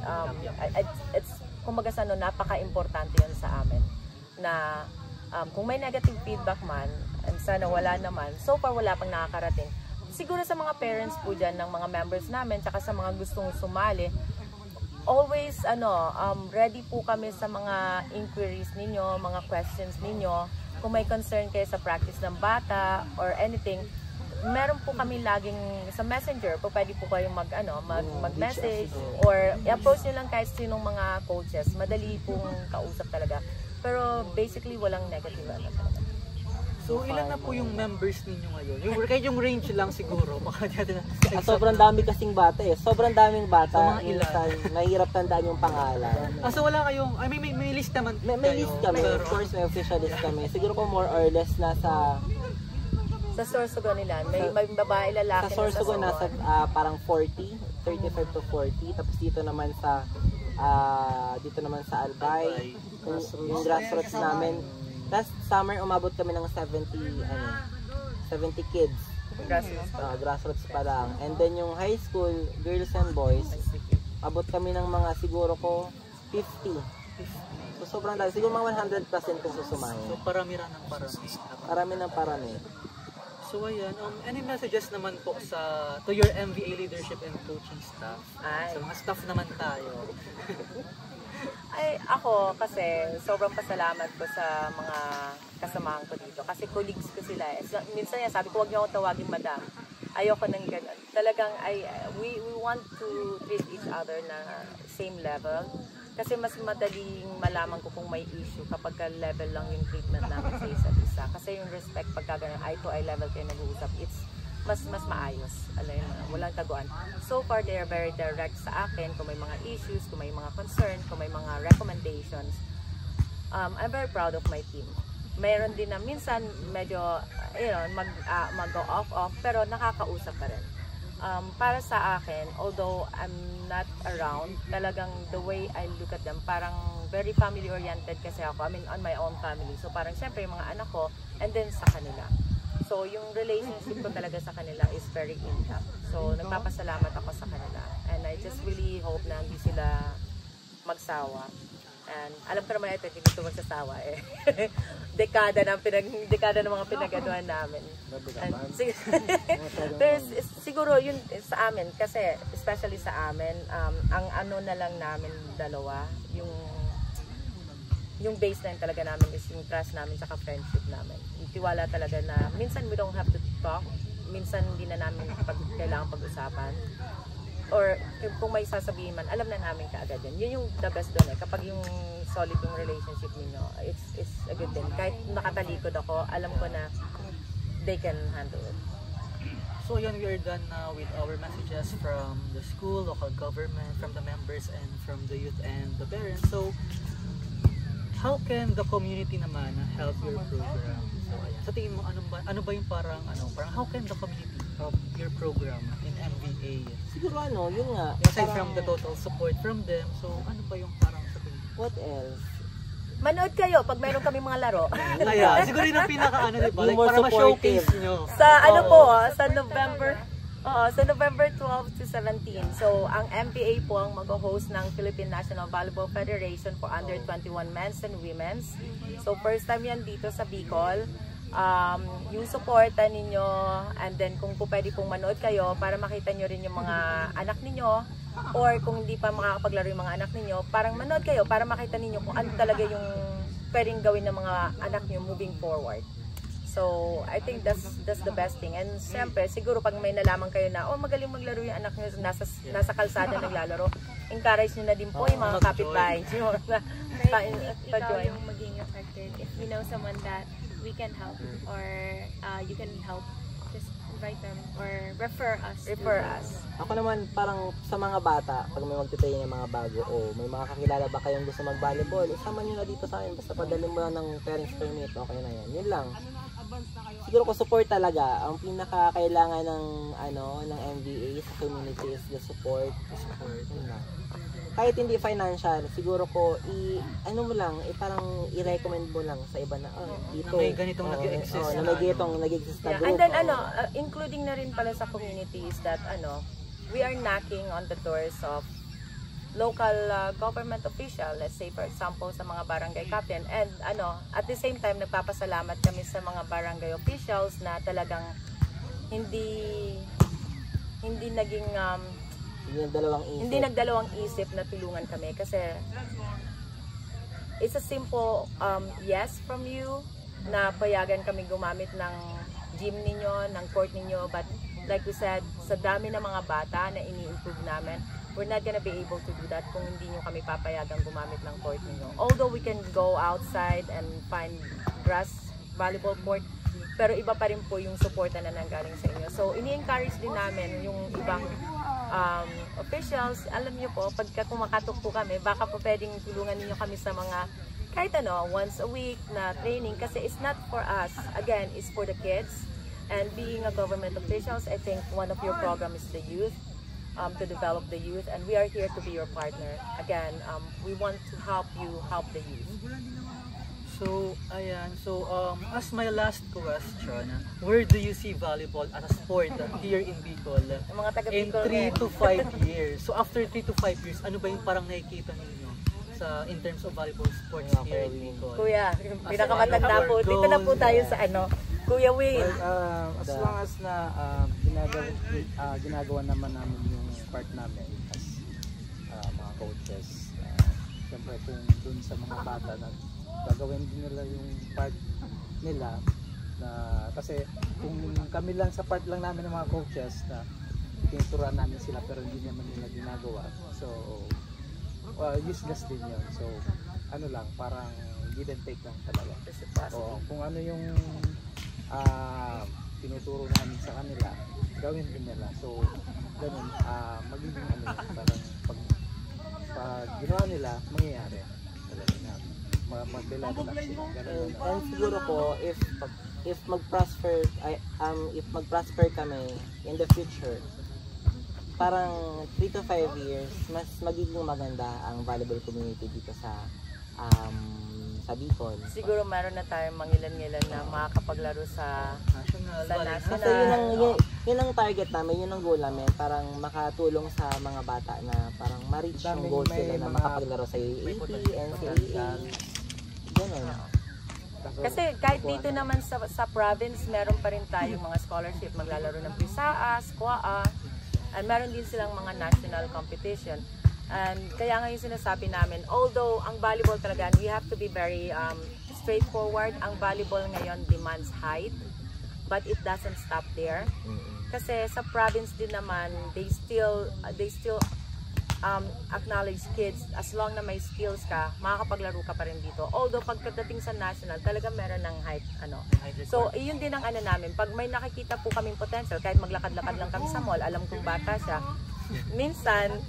It's kumbaga sa napaka-importante yun sa amin na kung may negative feedback man, and sana wala naman, so far wala pang nakakarating. Siguro sa mga parents po dyan ng mga members namin, tsaka sa mga gustong sumali, always ready po kami sa mga inquiries ninyo, mga questions ninyo. Kung may concern kayo sa practice ng bata or anything, meron po kami laging sa messenger, pwede po kayong mag-message or i-approach nyo lang kahit sinong mga coaches. Madali pong kausap talaga. Pero basically walang negative talaga. So, ilan na po yung members ninyo ngayon? Yung range lang siguro. Baka natin sobrang dami kasing bata Sobrang daming bata. So, mga ilan? Mahirap tandaan yung pangalan. So wala kayong, may list naman May list kami. Of course, may official list kami. Siguro po more or less nasa... Sa Sorsogon nila, may babae, lalaki. Sa Sorsogon nasa parang 40, 35 to 40. Tapos dito naman sa Albay, yung grassroots namin. Last summer, umabot kami ng 70 kids. Grassroots pa lang. And then yung high school, girls and boys, abot kami ng mga siguro ko 50. So sobrang dami. Siguro mga 100% kung susumahin. So parami rin ng parami. Parami ng parami. So ayan, any messages naman po to your MVA leadership and coaching staff? Sa mga staff naman tayo. Ako kasi sobrang pasalamat ko sa mga kasamahan ko dito kasi colleagues ko sila. Minsan sabi ko, huwag niyo akong tawagin madam. Ayoko nang ganun. Talagang we want to treat each other na same level kasi mas madaling malaman ko kung may issue kapag level lang yung treatment namin sa isa't isa. Kasi yung respect pagka ganun, eye to eye level kayo nag-uusap, it's mas maayos. Alam mo, walang taguan. So far, they are very direct sa akin kung may mga issues, kung may mga concern, kung may mga recommendations. I'm very proud of my team. Mayroon din na minsan medyo mag-go off, pero nakakausap pa rin. Para sa akin, although I'm not around, talagang the way I look at them, parang very family-oriented kasi ako. I mean, on my own family. So parang syempre yung mga anak ko, and then sa kanila. So, yung relationship ko talaga sa kanila is very intact. So, nagpapasalamat ako sa kanila. And I just really hope na hindi sila magsawa. And alam ko naman ito, hindi ito magsasawa dekada ng mga pinag-anuhan namin. And, pero siguro yun sa amin, kasi especially sa amin, ang na lang namin dalawa, yung baseline talaga namin is yung trust namin saka friendship namin. Yung tiwala talaga na minsan we don't have to talk, minsan hindi na namin kailangan pag-usapan. Or kung may sasabihin man, alam na namin kaagad yun. Yun yung the best doon kapag yung solid yung relationship ninyo, it's a good thing. Kahit nakatalikod ako, alam ko na they can handle it. So yun, we are done now with our messages from the school, local government, from the members, and from the youth and the parents. So, how can the community naman help your program? So, ayan. Sa tingin mo, ano ba yung parang how can the community help your program in MVA? Siguro yun nga. Aside from the total support from them, so ano ba yung parang sa tingin? What else? Manood kayo pag meron kami mga laro. Ayan, siguro yung pinaka diba? Like, para ma-showcase nyo. Sa sa November 12 to 17. So, ang MPA po ang mag-host ng Philippine National Volleyball Federation for Under 21 Men's and Women's. So, first time yan dito sa Bicol. yung suporta ninyo, and then kung po pwede pong manood kayo para makita nyo rin yung mga anak ninyo, or kung hindi pa makakapaglaro yung mga anak ninyo, parang manood kayo para makita ninyo kung ano talaga yung pwedeng gawin ng mga anak nyo moving forward. So, I think that's the best thing. And siyempre, siguro pag may nalaman kayo na, oh, magaling maglaro yung anak nyo, nasa kalsada naglalaro, encourage nyo na din po yung mga kapitbahay nyo na ikaw yung maging affected. If you know someone that we can help, or you can help, just invite them or refer us. Ako naman, parang sa mga bata, pag may magtitayo ng mga bago, o may mga kakilala ba kayong gusto mag-volleyball, isama nyo na dito sa akin, basta padalhin mo lang ng parents permit, okay na yan. Yun lang. Siguro ko support talaga. Ang pinaka-kailangan ng ng MVA sa community is the support. Yun lang. Kahit hindi financial, siguro ko parang i-recommend mo lang sa iba na dito. Na may ganitong nag-exist. Na may ganitong nag-exist na group. And then including na rin pala sa communities that we are knocking on the doors of local government official, let's say for example sa mga barangay captain, and at the same time nagpapasalamat kami sa mga barangay officials na talagang hindi naging hindi nagdalawang isip na tulungan kami, kasi it's a simple yes from you na payagan kami gumamit ng gym ninyo, ng court ninyo, but like we said, sa dami ng mga bata na ini-improve namin, we're not gonna be able to do that kung hindi nyo kami papayagang gumamit ng court ninyo. Although we can go outside and find grass volleyball court, pero iba pa rin po yung suporta na nanggaling sa inyo. So, ini-encourage din namin yung ibang officials. Alam nyo po, pagka kumakatok po kami, baka po pwedeng tulungan ninyo kami sa mga kahit once a week na training, kasi it's not for us. Again, it's for the kids. And being a government officials, I think one of your programs is the youth. To develop the youth, and we are here to be your partner. Again, we want to help you help the youth. So, ayan. So, as my last question, where do you see volleyball as a sport here in Bicol in 3 to 5 years? So, after 3 to 5 years, ano ba yung parang nakikita ninyo in terms of volleyball sports here in Bicol? Kuya, yung pinakamatanda po. Dito na po tayo sa Kuya Wayne. Well, as long as na ginagawa naman namin yung part namin as mga coaches, siyempre kung dun sa mga bata na gagawin din nila yung part nila, na kasi kung kami lang sa part lang namin ng mga coaches na tinuturuan namin sila pero hindi naman nila ginagawa, so useless din yun. So parang give and take lang talaga. Kung ano yung tinuturo namin sa kanila, gawin din nila. So, ganun, magiging parang pag ginawa nila, mangyayari. Talaga na, mag-develop sila. And siguro po, if mag-prosper kami in the future, parang 3 to 5 years, mas magiging maganda ang volleyball community dito sa Bicol. Siguro meron na tayong mangilan-ngilan na makakapaglaro sa national. Kasi yun ang target namin, yun ang goal namin, parang makatulong sa mga bata na parang ma-reach yung goal sila na makapaglaro sa AAP, NCAA, gano'n. Kasi kahit dito naman sa province, meron pa rin tayong mga scholarship, maglalaro ng PISAA, SQAA, and meron din silang mga national competition. And kaya nga yung sinasabi namin, although ang volleyball talaga, we have to be very straightforward. Ang volleyball ngayon demands height, but it doesn't stop there. Kasi sa province din naman, they still acknowledge kids, as long na may skills ka, makakapaglaro ka pa rin dito. Although pagdating sa national, talaga meron ng height. So, yun din ang namin. Pag may nakikita po kaming potential, kahit maglakad-lakad lang kami sa mall, alam kong bata siya, minsan,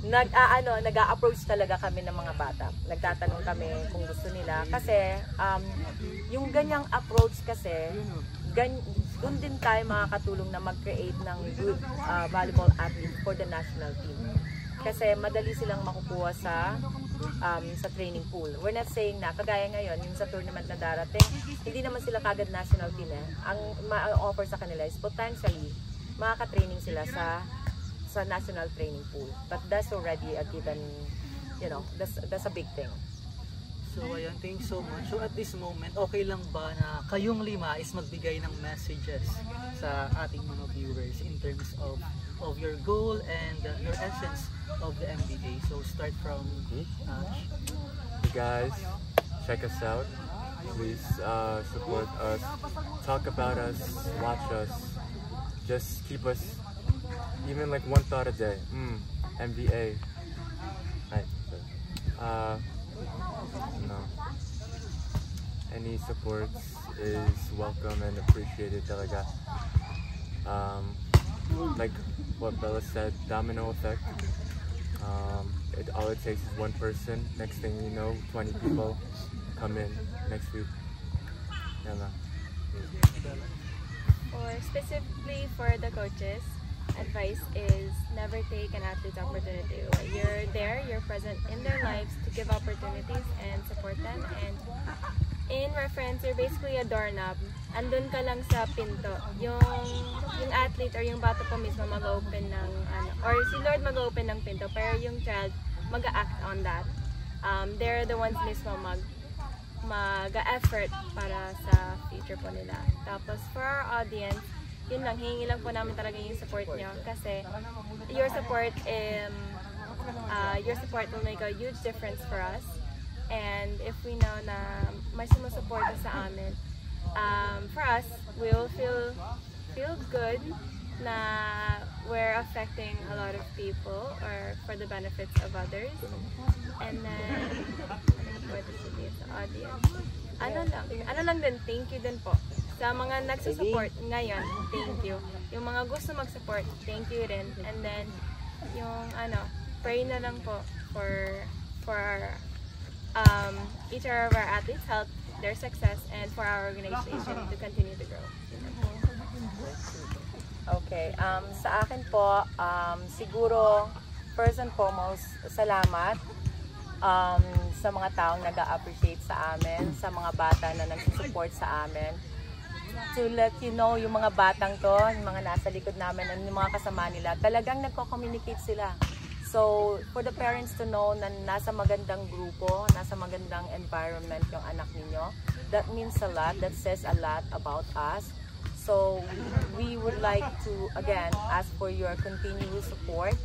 nag-a-approach talaga kami ng mga bata. Nagtatanong kami kung gusto nila. Kasi, yung ganyang approach kasi, doon din tayo makakatulong na mag-create ng good volleyball athlete for the national team. Kasi madali silang makukuha sa training pool. We're not saying na, kagaya ngayon, yung sa tournament na darating, hindi naman sila kagad national team Ang ma-offer sa kanila is potentially, makaka-training sila sa national training pool. But that's already a given, that's a big thing. So ayun, thanks so much. So at this moment, okay lang ba na kayong lima is magbigay ng messages sa ating mga viewers in terms of your goal and your essence of the MBA? So start from Ash. You guys, check us out. Please support us, talk about us, watch us. Just keep us, even like one thought a day. MBA. Right. No. Any support is welcome and appreciated talaga. Like what Bella said, domino effect. All it takes is one person. Next thing you know, 20 people come in next week. Yan lang. Or specifically for the coaches, advice is never take an athlete's opportunity away. You're there, you're present in their lives to give opportunities and support them. And in reference, you're basically a doorknob. Andun ka lang sa pinto. Yung athlete or yung bata po mismo mag-open ng or si Lord mag-open ng pinto, pero yung child mag-act on that. They're the ones mismo mag-effort para sa future po nila. Tapos for our audience, yun lang, hihingi lang po namin talaga yung support nyo kasi your support will make a huge difference for us. And if we know na may sumusuporta sa amin, for us, we will feel good na we're affecting a lot of people or for the benefits of others. And then, pwede sabihin sa audience. Ano lang din, thank you din po. Sa mga nagsusupport ngayon, thank you. Yung mga gusto mag-support, thank you rin. And then, yung pray na lang po for our, each of our athletes' health, their success, and for our organization to continue to grow. Okay, sa akin po, siguro, first and foremost, salamat sa mga taong nag-a-appreciate sa amin, sa mga bata na nag-support sa amin. To let you know, yung mga batang to, yung mga nasa likod namin, yung mga kasama nila, talagang nagko-communicate sila. So, for the parents to know na nasa magandang grupo, nasa magandang environment yung anak ninyo, that means a lot, that says a lot about us. So, we would like to, again, ask for your continuous support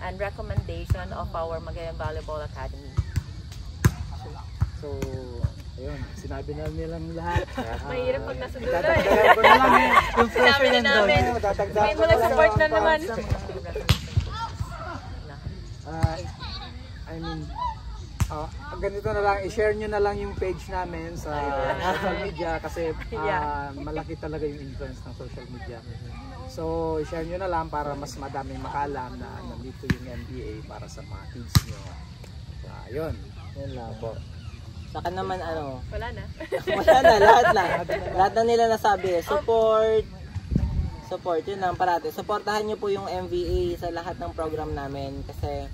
and recommendation of our Magayan Volleyball Academy. So, ayun, sinabi na nilang lahat. Mahirap pag nasa dulo Dadagdagan ko na lang Yung pressure Sinabi na namin. nandun. May mga support na naman. I mean, ganito na lang, i-share nyo na lang yung page namin sa social media kasi malaki talaga yung influence ng social media. So, i-share nyo na lang para mas madaming makalam na nandito yung MBA para sa mga kids nyo. Yun. Yun lang po. Saka naman Wala na. wala na, lahat na. Lahat na nila nasabi. Support, yun lang parati. Supportahan nyo po yung MVA sa lahat ng program namin kasi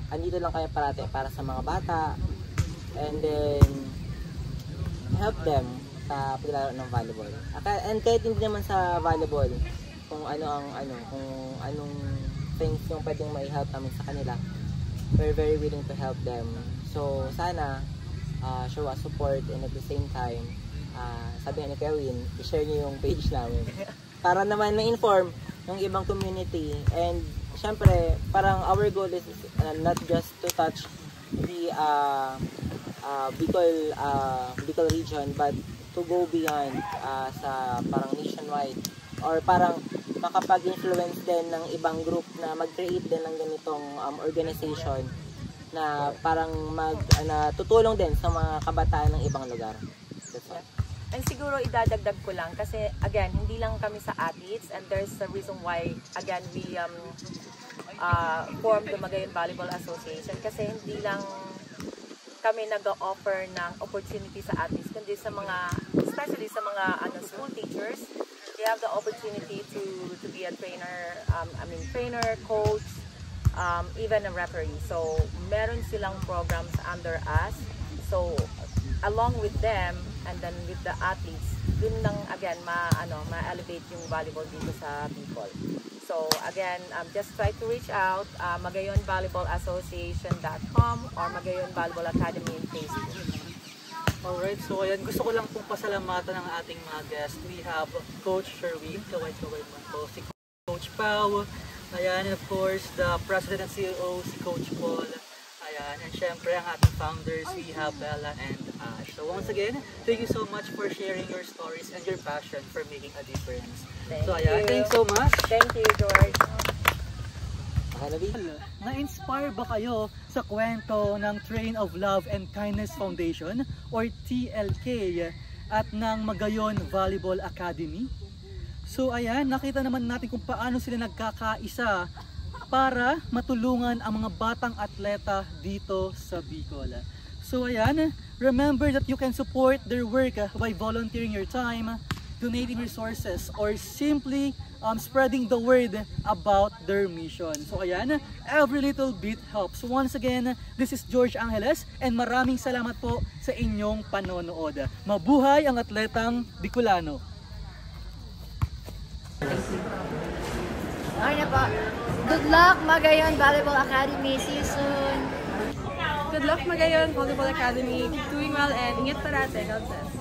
andito lang kayo parati para sa mga bata and then help them sa paglaro ng volleyball. And kahit hindi naman sa volleyball, kung anong things yung pwedeng mai-help namin sa kanila, we're very willing to help them. So sana show us support and at the same time sabi ni Kevin, i-share niyo yung page namin para naman ma-inform yung ibang community. And syempre parang our goal is not just to touch the Bicol region but to go beyond sa parang nationwide or parang makapag-influence din ng ibang group na mag-create din ng ganitong organization na parang tutulong din sa mga kabataan ng ibang lugar. That's all. And siguro idadagdag ko lang kasi again, hindi lang kami sa athletes and there's a reason why again we formed the Magayan Volleyball Association kasi hindi lang kami nag-offer ng opportunity sa athletes kundi sa mga, especially sa mga school teachers, they have the opportunity to be a trainer, trainer, coach, even a referee. So, meron silang programs under us. So, along with them, and then with the athletes, dun lang again ma-elevate yung volleyball dito sa Bicol. So again, just try to reach out, magayonvolleyballassociation.com or Magayon Volleyball Academy in Facebook. Alright, so ayan, gusto ko lang pong pasalamatan ng ating mga guests. We have Coach Sherwin, kaway-kaway mo po, si Coach Pau, ayan, and of course, the President and CEO, si Coach Paul, ayan, and syempre ang ating founders, we have Bella and Ash. So once again, thank you so much for sharing your stories and your passion for making a difference. So ayan, thanks so much. Thank you, George. Na-inspire ba kayo sa kwento ng Train of Love and Kindness Foundation or TLK at ng Magayon Volleyball Academy? So ayan, nakita naman natin kung paano sila nagkakaisa para matulungan ang mga batang atleta dito sa Bicol. So ayan, remember that you can support their work by volunteering your time, donating resources, or simply spreading the word about their mission. So ayan, every little bit helps. Once again, this is George Angeles and maraming salamat po sa inyong panonood. Mabuhay ang atletang Bicolano! Okay na po. Good luck, Magayon Volleyball Academy. See you soon. Good luck, Magayon Volleyball Academy. Keep doing well and ingat parate. God bless.